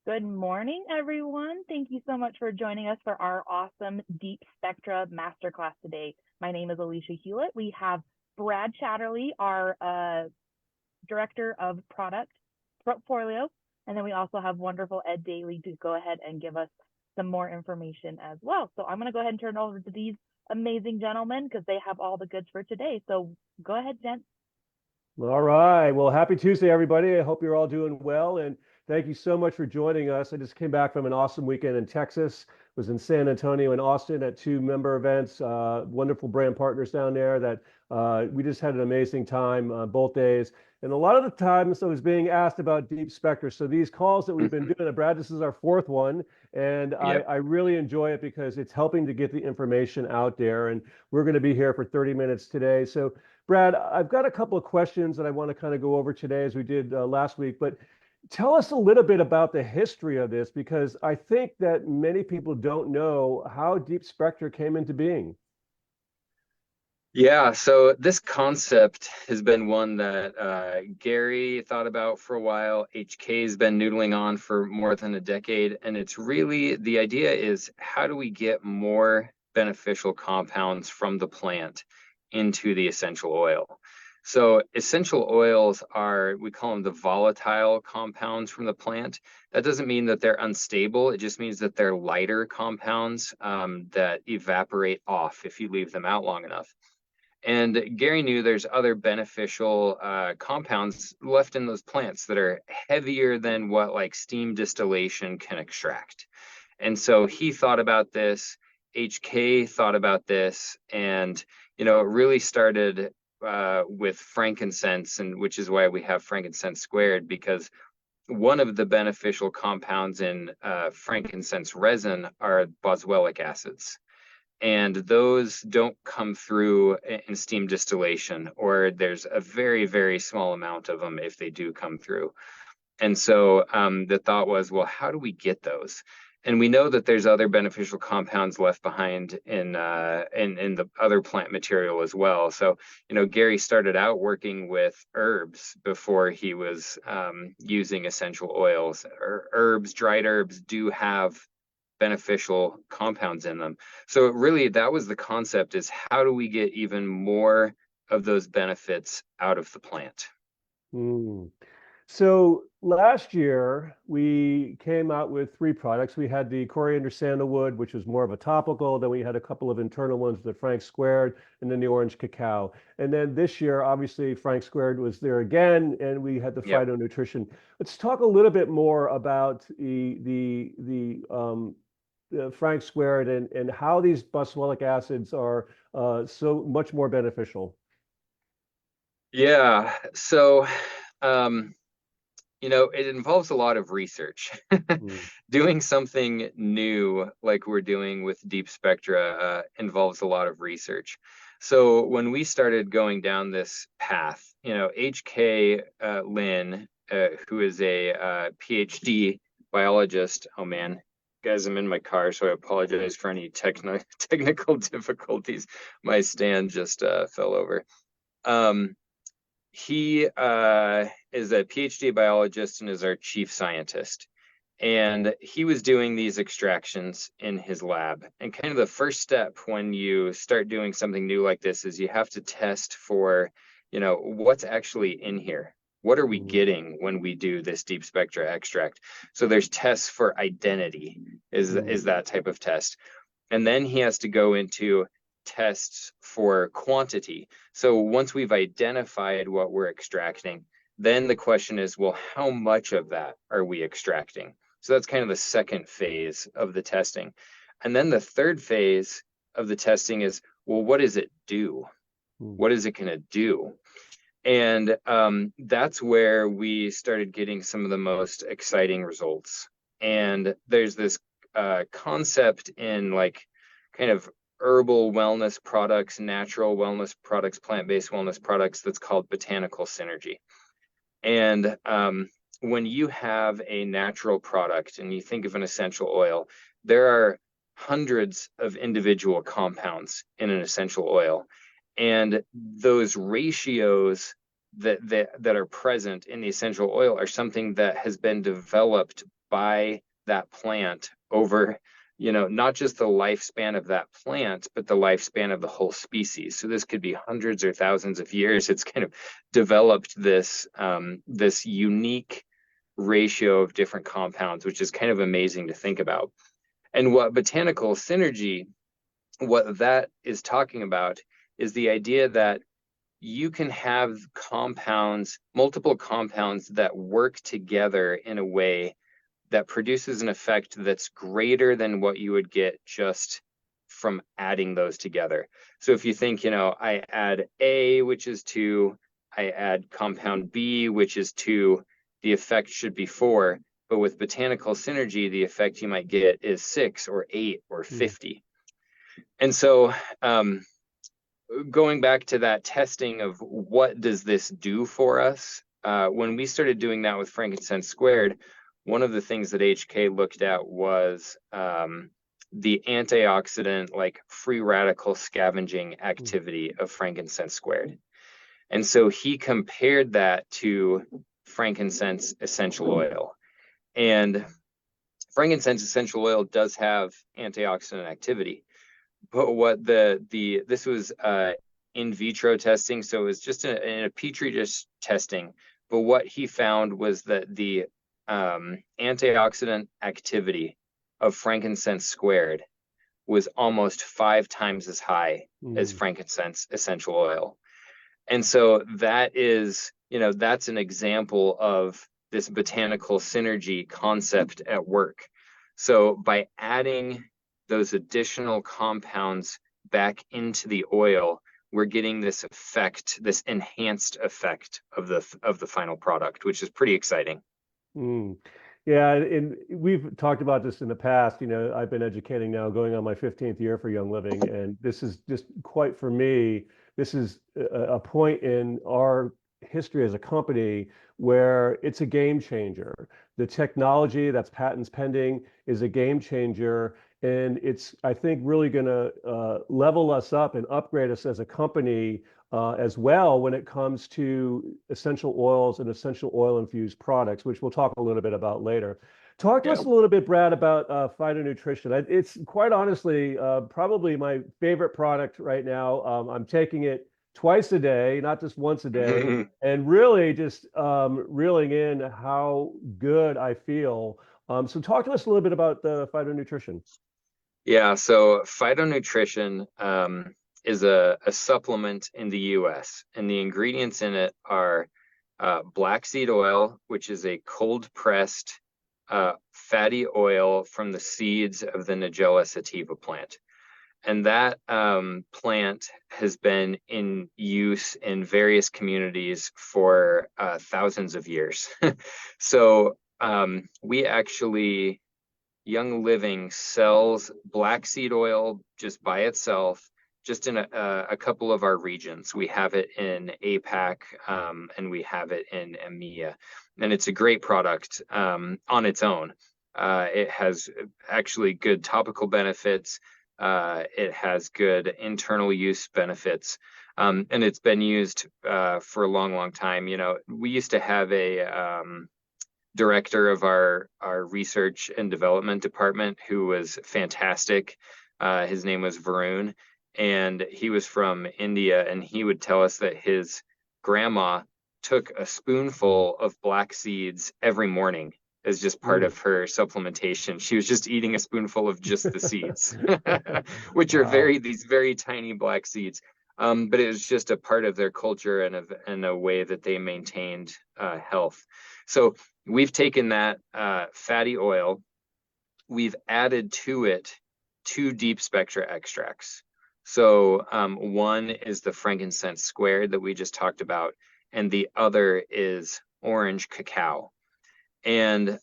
Good morning, everyone. Thank you so much for joining us for our awesome DeepSpectra masterclass today. My name is Alicia Hewlett. We have Brad Chatterley, our Director of Product Portfolio, and then we also have wonderful Ed Daly to go ahead and give us some more information as well. So I'm going to go ahead and turn it over to these amazing gentlemen because they have all the goods for today. So go ahead, gents. All right. Well, happy Tuesday, everybody. I hope you're all doing well. And thank you so much for joining us. I just came back from an awesome weekend in Texas, was in San Antonio and Austin at two member events, wonderful brand partners down there that we just had an amazing time both days. And a lot of the times I was being asked about DeepSpectra. So these calls that we've been doing, Brad, this is our fourth one. And Yep. I really enjoy it because it's helping to get the information out there. And we're going to be here for 30 minutes today. So Brad, I've got a couple of questions that I want to kind of go over today as we did last week, but tell us a little bit about the history of this because I think that many people don't know how DeepSpectra came into being. Yeah, so this concept has been one that Gary thought about for a while. HK's been noodling on for more than a decade, and it's really the idea is how do we get more beneficial compounds from the plant into the essential oil? So essential oils are, we call them the volatile compounds from the plant. That doesn't mean that they're unstable. It just means that they're lighter compounds that evaporate off if you leave them out long enough. And Gary knew there's other beneficial compounds left in those plants that are heavier than what like steam distillation can extract. And so he thought about this, HK thought about this, and it really started with frankincense, and which is why we have frankincense squared, because one of the beneficial compounds in frankincense resin are boswellic acids. And those don't come through in steam distillation, or there's a very, very small amount of them if they do come through. And so the thought was, well, how do we get those? And we know that there's other beneficial compounds left behind in the other plant material as well. So, Gary started out working with herbs before he was using essential oils. Herbs, dried herbs do have beneficial compounds in them. So really that was the concept, is how do we get even more of those benefits out of the plant? So last year we came out with three products. We had the coriander sandalwood, which was more of a topical. Then we had a couple of internal ones, the Frank Squared, and then the Orange Cacao. And then this year, obviously, Frank Squared was there again, and we had the Yep. phytonutrition. Let's talk a little bit more about the Frank Squared and how these boswellic acids are so much more beneficial. Yeah. So, it involves a lot of research. Doing something new like we're doing with DeepSpectra involves a lot of research. So when we started going down this path, HK Lin, who is a PhD biologist, oh man, guys, I'm in my car, so I apologize for any technical difficulties. My stand just fell over. He is a PhD biologist and is our chief scientist. And he was doing these extractions in his lab. And kind of the first step when you start doing something new like this is you have to test for, what's actually in here. What are we getting when we do this DeepSpectra extract? So there's tests for identity, is that type of test. And then he has to go into tests for quantity. So once we've identified what we're extracting, then the question is, well, how much of that are we extracting? So that's kind of the second phase of the testing. And then the third phase of the testing is, well, what does it do? What is it going to do? And that's where we started getting some of the most exciting results. And there's this concept in like kind of herbal wellness products, natural wellness products, plant-based wellness products that's called botanical synergy. And when you have a natural product and you think of an essential oil, there are hundreds of individual compounds in an essential oil. And those ratios that are present in the essential oil are something that has been developed by that plant over, not just the lifespan of that plant, but the lifespan of the whole species. So this could be hundreds or thousands of years. It's kind of developed this this unique ratio of different compounds, which is kind of amazing to think about. And what botanical synergy, what that is talking about, is the idea that you can have compounds, multiple compounds that work together in a way that produces an effect that's greater than what you would get just from adding those together. So if you think, I add A, which is 2, I add compound B, which is 2, the effect should be 4. But with botanical synergy, the effect you might get is 6 or 8 or 50. And so going back to that testing of what does this do for us, when we started doing that with Frankincense squared, one of the things that HK looked at was the antioxidant, like free radical scavenging activity of Frankincense squared. And so he compared that to frankincense essential oil. And frankincense essential oil does have antioxidant activity. But what this was in vitro testing, so it was just in a petri dish testing. But what he found was that the antioxidant activity of frankincense squared was almost 5 times as high as frankincense essential oil. And so that is, that's an example of this botanical synergy concept at work. So by adding those additional compounds back into the oil, we're getting this effect, this enhanced effect of the final product, which is pretty exciting. Yeah, and we've talked about this in the past. I've been educating now, going on my 15th year for Young Living, and this is just quite, for me, this is a point in our history as a company where it's a game changer. The technology that's patents pending is a game changer. And it's, I think, really going to level us up and upgrade us as a company as well when it comes to essential oils and essential oil infused products, which we'll talk a little bit about later. Talk to us a little bit, Brad, about phytonutrition. It's quite honestly probably my favorite product right now. I'm taking it twice a day, not just once a day, and really just reeling in how good I feel. So talk to us a little bit about the phytonutrition. Yeah, so phytonutrition is a supplement in the US, and the ingredients in it are black seed oil, which is a cold pressed fatty oil from the seeds of the Nigella sativa plant. And that plant has been in use in various communities for thousands of years. So we actually, Young Living sells black seed oil just by itself, just in a couple of our regions. We have it in APAC and we have it in EMEA. And it's a great product on its own. It has actually good topical benefits. It has good internal use benefits. And it's been used for a long, long time. We used to have a director of our research and development department who was fantastic. His name was Varun, and he was from India, and he would tell us that his grandma took a spoonful of black seeds every morning as just part of her supplementation. She was just eating a spoonful of just the seeds, which are these very tiny black seeds. But it was just a part of their culture and a way that they maintained health. So we've taken that fatty oil, we've added to it 2 DeepSpectra extracts. So one is the Frankincense squared that we just talked about, and the other is Orange Cacao. And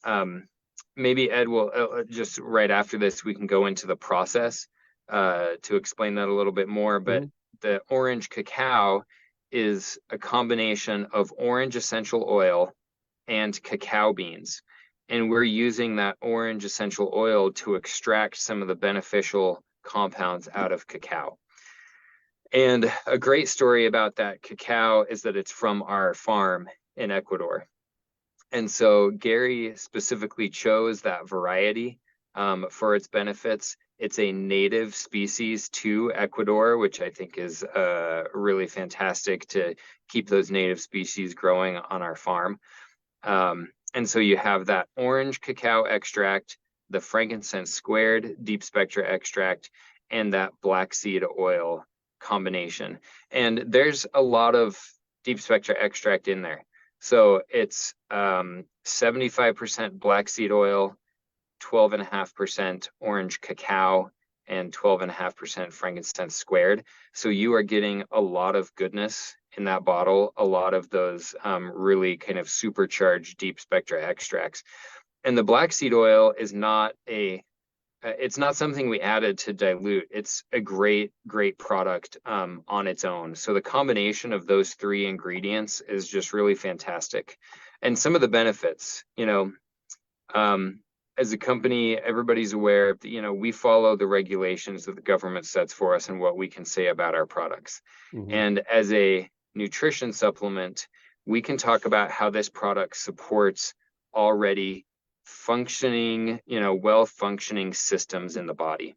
maybe Ed will just right after this, we can go into the process to explain that a little bit more. But the Orange Cacao is a combination of orange essential oil and cacao beans. And we're using that orange essential oil to extract some of the beneficial compounds out of cacao. And a great story about that cacao is that it's from our farm in Ecuador. And so Gary specifically chose that variety for its benefits. It's a native species to Ecuador, which I think is really fantastic to keep those native species growing on our farm. And so you have that orange cacao extract, the frankincense squared DeepSpectra extract, and that black seed oil combination. And there's a lot of DeepSpectra extract in there. So it's 75% black seed oil, 12.5% orange cacao, and 12.5% frankincense squared. So you are getting a lot of goodness in that bottle, a lot of those really kind of supercharged DeepSpectra extracts. And the black seed oil is not it's not something we added to dilute. It's a great product on its own. So the combination of those three ingredients is just really fantastic. And some of the benefits, as a company, everybody's aware that, we follow the regulations that the government sets for us and what we can say about our products. Mm-hmm. And as a nutrition supplement, we can talk about how this product supports already functioning, well-functioning systems in the body.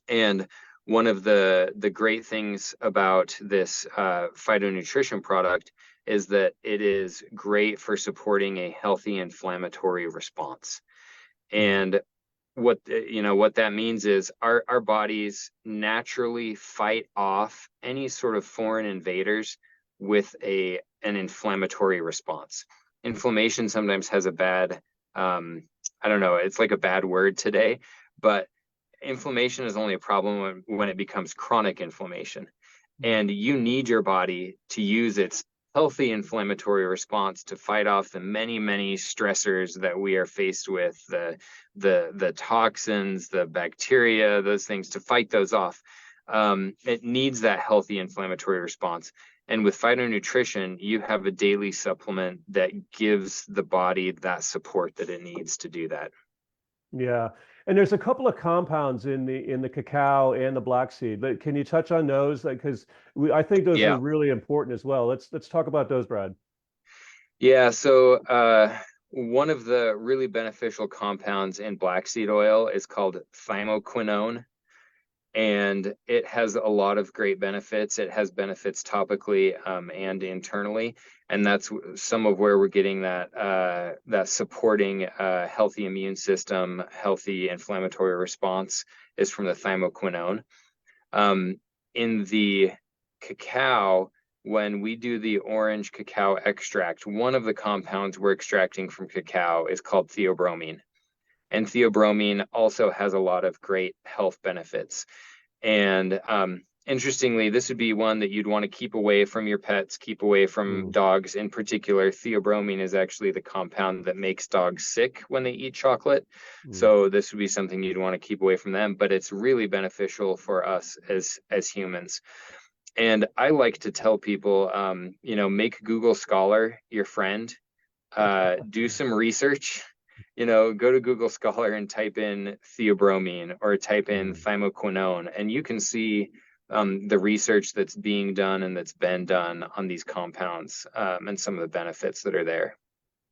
And one of the great things about this phytonutrition product is that it is great for supporting a healthy inflammatory response. And what that means is our bodies naturally fight off any sort of foreign invaders with an inflammatory response. Inflammation sometimes has a bad, I don't know, it's like a bad word today, but inflammation is only a problem when it becomes chronic inflammation. And you need your body to use its healthy inflammatory response to fight off the many stressors that we are faced with, the toxins, the bacteria, those things, to fight those off. It needs that healthy inflammatory response. And with phytonutrition, you have a daily supplement that gives the body that support that it needs to do that. Yeah. And there's a couple of compounds in the cacao and the black seed. But can you touch on those? Because I think those are really important as well. Let's talk about those, Brad. Yeah. So one of the really beneficial compounds in black seed oil is called thymoquinone. And it has a lot of great benefits. It has benefits topically and internally. And that's some of where we're getting that supporting healthy immune system, healthy inflammatory response is from the thymoquinone. In the cacao, when we do the orange cacao extract, one of the compounds we're extracting from cacao is called theobromine. And theobromine also has a lot of great health benefits. And interestingly, this would be one that you'd want to keep away from your pets, keep away from dogs in particular. Theobromine is actually the compound that makes dogs sick when they eat chocolate. So this would be something you'd want to keep away from them, but it's really beneficial for us as humans. And I like to tell people, make Google Scholar your friend, do some research. Go to Google Scholar and type in theobromine or type in thymoquinone, and you can see the research that's being done and that's been done on these compounds and some of the benefits that are there.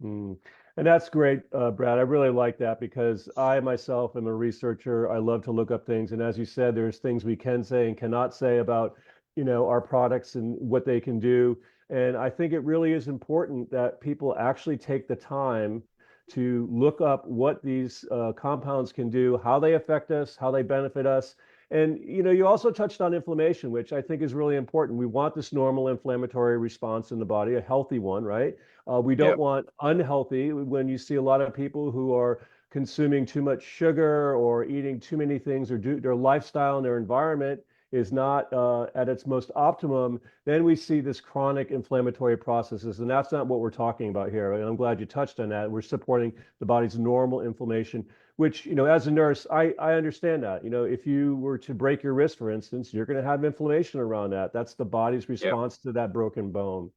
And that's great, Brad. I really like that because I myself am a researcher. I love to look up things. And as you said, there's things we can say and cannot say about, our products and what they can do. And I think it really is important that people actually take the time to look up what these compounds can do, how they affect us, how they benefit us. And, you also touched on inflammation, which I think is really important. We want this normal inflammatory response in the body, a healthy one, right? We don't want unhealthy. When you see a lot of people who are consuming too much sugar or eating too many things, or their lifestyle and their environment is not at its most optimum, then we see this chronic inflammatory processes. And that's not what we're talking about here. And I'm glad you touched on that. We're supporting the body's normal inflammation, which, as a nurse, I understand that. If you were to break your wrist, for instance, you're going to have inflammation around that. That's the body's response to that broken bone.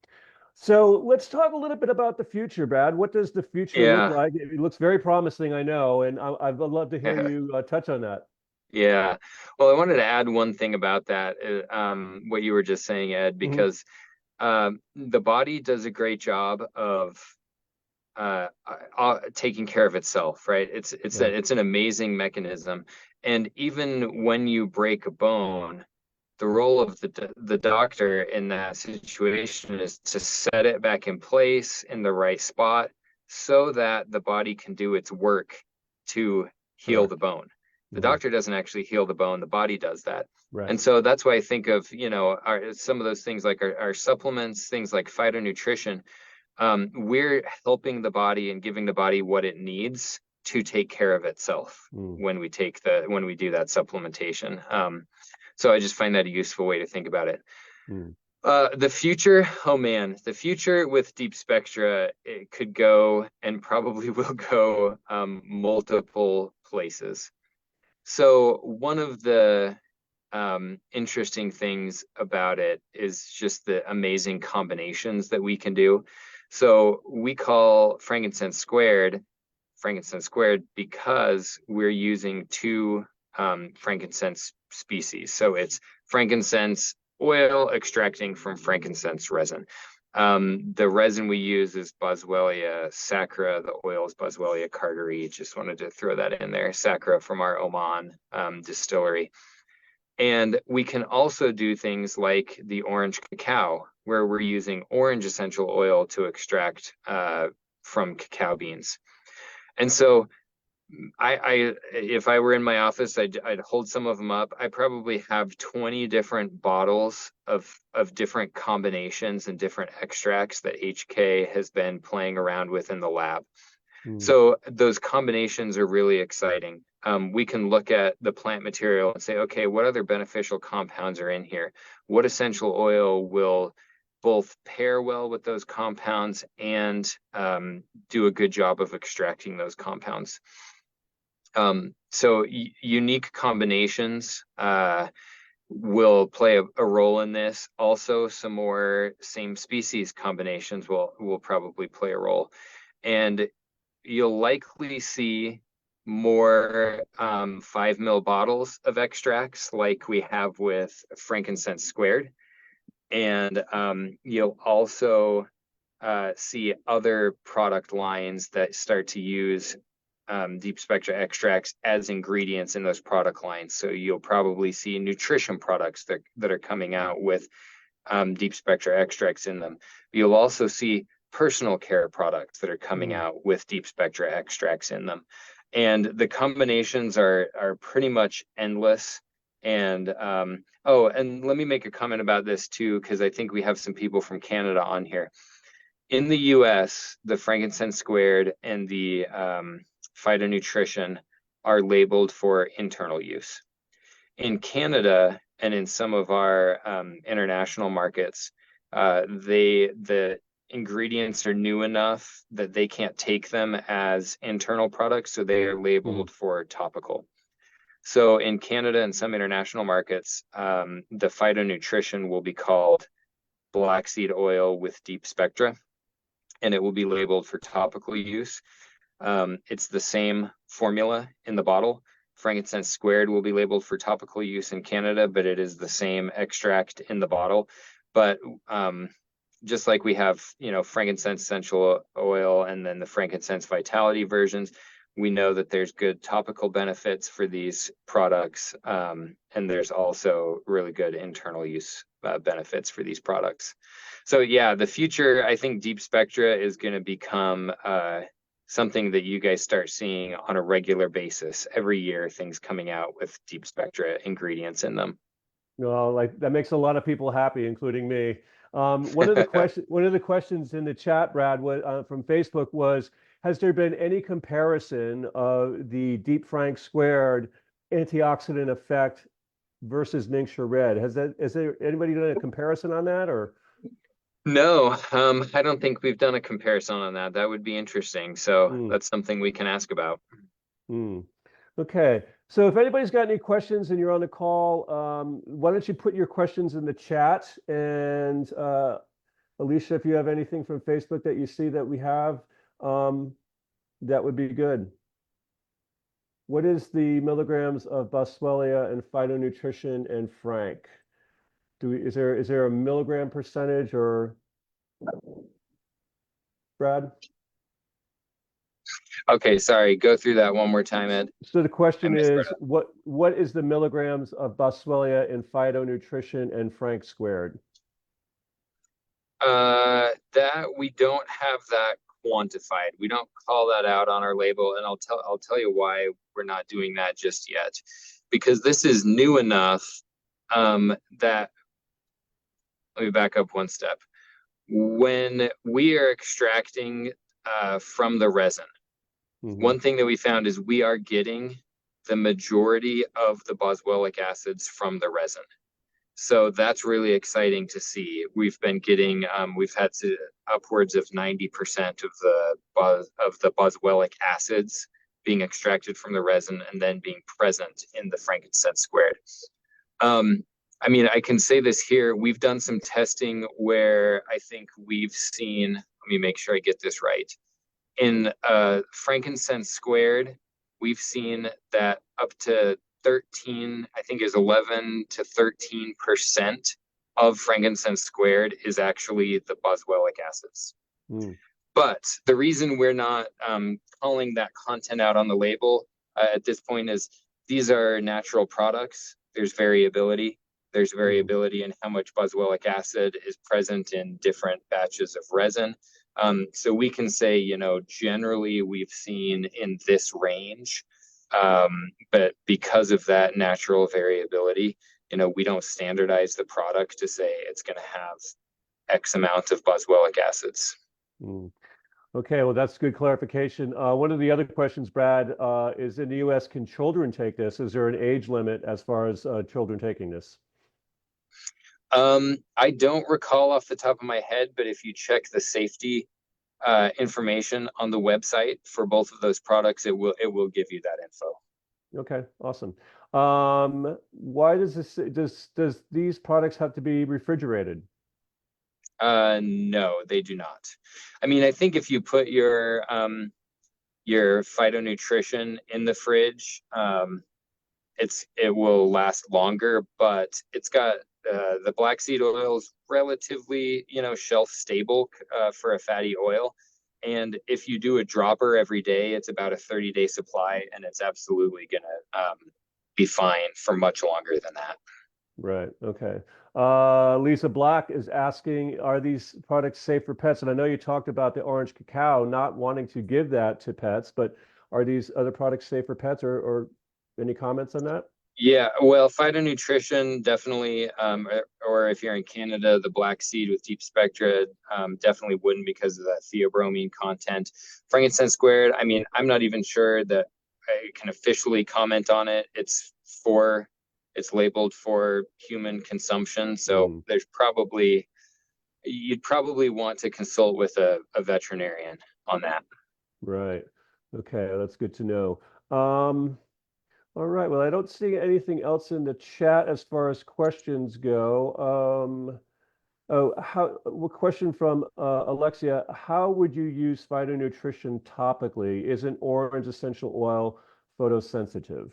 So let's talk a little bit about the future, Brad. What does the future look like? It looks very promising, I know, and I'd love to hear you touch on that. Yeah. Well, I wanted to add one thing about that, what you were just saying, Ed, because the body does a great job of taking care of itself, right? It's an amazing mechanism. And even when you break a bone, the role of the doctor in that situation is to set it back in place in the right spot so that the body can do its work to heal the bone. The doctor doesn't actually heal the bone, the body does that. Right. And so that's why I think of, some of those things like our supplements, things like phytonutrition. We're helping the body and giving the body what it needs to take care of itself when we do that supplementation. So I just find that a useful way to think about it. The future, oh man, the future with DeepSpectra, it could go and probably will go multiple places. So one of the interesting things about it is just the amazing combinations that we can do. So we call Frankincense squared because we're using two frankincense species. So it's frankincense oil extracting from frankincense resin. The resin we use is Boswellia sacra. The oil is Boswellia carteri. Just wanted to throw that in there. Sacra from our Oman distillery. And we can also do things like the Orange Cacao, where we're using orange essential oil to extract from cacao beans. And so if I were in my office, I'd hold some of them up. I probably have 20 different bottles of different combinations and different extracts that HK has been playing around with in the lab. So those combinations are really exciting. We can look at the plant material and say, okay, what other beneficial compounds are in here? What essential oil will both pair well with those compounds and do a good job of extracting those compounds? So unique combinations will play a role in this. Also, some more same species combinations will probably play a role. And you'll likely see more 5 ml bottles of extracts like we have with Frankincense squared. And you'll also see other product lines that start to use DeepSpectra extracts as ingredients in those product lines. So you'll probably see nutrition products that are coming out with DeepSpectra extracts in them. You'll also see personal care products that are coming out with DeepSpectra extracts in them. And the combinations are pretty much endless. And and let me make a comment about this too, because I think we have some people from Canada on here. In the US, the Frankincense squared and the phytonutrition are labeled for internal use. In Canada and in some of our international markets, the ingredients are new enough that they can't take them as internal products, so they are labeled for topical. So in Canada and some international markets, the phytonutrition will be called black seed oil with DeepSpectra, and it will be labeled for topical use. It's the same formula in the bottle. Frankincense squared will be labeled for topical use in Canada, but it is the same extract in the bottle. But just like we have, frankincense essential oil and then the frankincense vitality versions, we know that there's good topical benefits for these products, and there's also really good internal use benefits for these products. So yeah, the future, I think DeepSpectra is going to become something that you guys start seeing on a regular basis. Every year, things coming out with DeepSpectra ingredients in them. Well, like that makes a lot of people happy, including me. One of the questions in the chat, Brad, from Facebook was, has there been any comparison of the Deep Frank squared antioxidant effect versus Ningxia Red? Has there anybody done a comparison on that, or? No, I don't think we've done a comparison on that. That would be interesting. So that's something we can ask about. Okay. So if anybody's got any questions and you're on the call, why don't you put your questions in the chat? And Alicia, if you have anything from Facebook that you see that we have, that would be good. What is the milligrams of Boswellia and phytonutrition and Frank? Is there a milligram percentage, or Brad? Okay, sorry. Go through that one more time, Ed. So the I question misread is, it. what is the milligrams of boswellia in phytonutrition and Frank squared? That we don't have that quantified. We don't call that out on our label, and I'll tell you why we're not doing that just yet. Because this is new enough that let me back up one step. When we are extracting from the resin, one thing that we found is we are getting the majority of the boswellic acids from the resin. So that's really exciting to see. We've been getting, we've had upwards of 90% of the boswellic acids being extracted from the resin and then being present in the frankincense squared. I mean, I can say this here. We've done some testing where I think we've seen, let me make sure I get this right. In frankincense squared, we've seen that up to 13, I think is 11 to 13% of frankincense squared is actually the boswellic acids. But the reason we're not calling that content out on the label at this point is these are natural products. There's variability. There's variability in how much boswellic acid is present in different batches of resin. So we can say, you know, generally we've seen in this range, but because of that natural variability, you know, we don't standardize the product to say it's going to have X amount of boswellic acids. Okay, well, that's good clarification. One of the other questions, Brad, is in the US, can children take this? Is there an age limit as far as children taking this? I don't recall off the top of my head, but if you check the safety information on the website for both of those products, it will give you that info. Okay, awesome. Why does these products have to be refrigerated? No, they do not. I mean, I think if you put your phytonutrition in the fridge, it will last longer, but it's got the black seed oil is relatively, you know, shelf stable for a fatty oil. And if you do a dropper every day, it's about a 30-day supply, and it's absolutely gonna be fine for much longer than that. Right. Okay. Lisa Black is asking, are these products safe for pets? And I know you talked about the Orange Cacao not wanting to give that to pets, but are these other products safe for pets, or any comments on that? Yeah, well, phytonutrition definitely, or if you're in Canada, the black seed with DeepSpectra definitely wouldn't because of that theobromine content. Frankincense squared, I mean, I'm not even sure that I can officially comment on it. It's labeled for human consumption, so you'd probably want to consult with a veterinarian on that. Right. Okay, that's good to know. All right. Well, I don't see anything else in the chat as far as questions go. A question from Alexia. How would you use phytonutrition topically? Isn't orange essential oil photosensitive?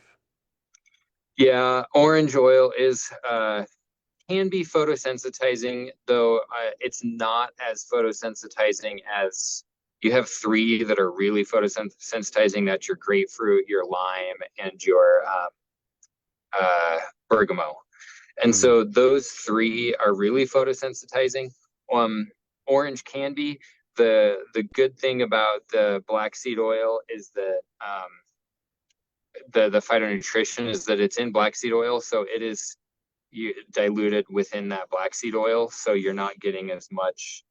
Yeah, orange oil can be photosensitizing, though it's not as photosensitizing as you have three that are really photosensitizing. That's your grapefruit, your lime, and your bergamot. And so those three are really photosensitizing. Orange can be. The good thing about the black seed oil is that the phytonutrition is that it's in black seed oil, so it is diluted within that black seed oil, so you're not getting as much.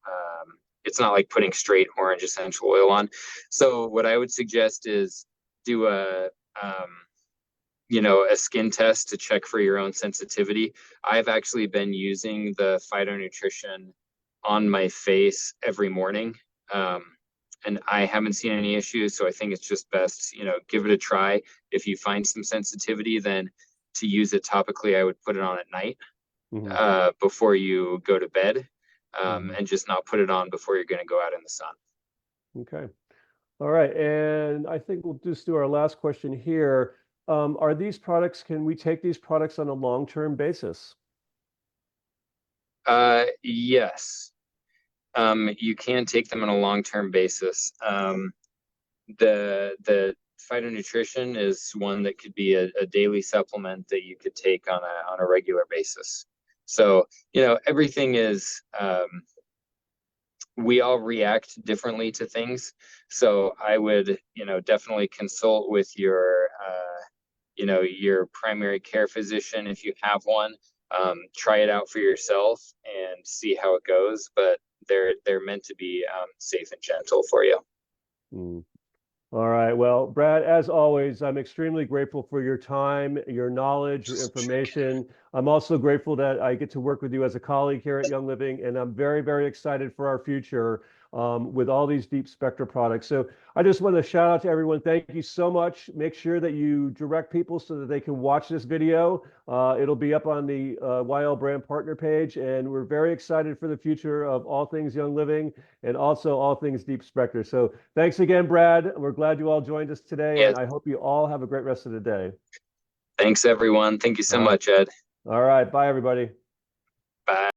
It's not like putting straight orange essential oil on. So what I would suggest is do a skin test to check for your own sensitivity. I've actually been using the phytonutrition on my face every morning, and I haven't seen any issues. So I think it's just best, give it a try. If you find some sensitivity, then to use it topically, I would put it on at night before you go to bed, and just not put it on before you're going to go out in the sun. Okay. All right. And I think we'll just do our last question here. Are these products, can we take these products on a long-term basis? Yes. You can take them on a long-term basis. the phytonutrition is one that could be a daily supplement that you could take on a regular basis. So, everything is, we all react differently to things. So I would, definitely consult with your primary care physician if you have one. Try it out for yourself and see how it goes. But they're meant to be safe and gentle for you. Mm. All right. Well, Brad, as always, I'm extremely grateful for your time, your knowledge, your information. I'm also grateful that I get to work with you as a colleague here at Young Living, and I'm very, very excited for our future with all these DeepSpectra products. So I just want to shout out to everyone. Thank you so much. Make sure that you direct people so that they can watch this video. It'll be up on the YL Brand Partner page, and we're very excited for the future of all things Young Living and also all things DeepSpectra. So thanks again, Brad. We're glad you all joined us today, and I hope you all have a great rest of the day. Thanks, everyone. Thank you so much, Ed. All right. Bye, everybody. Bye.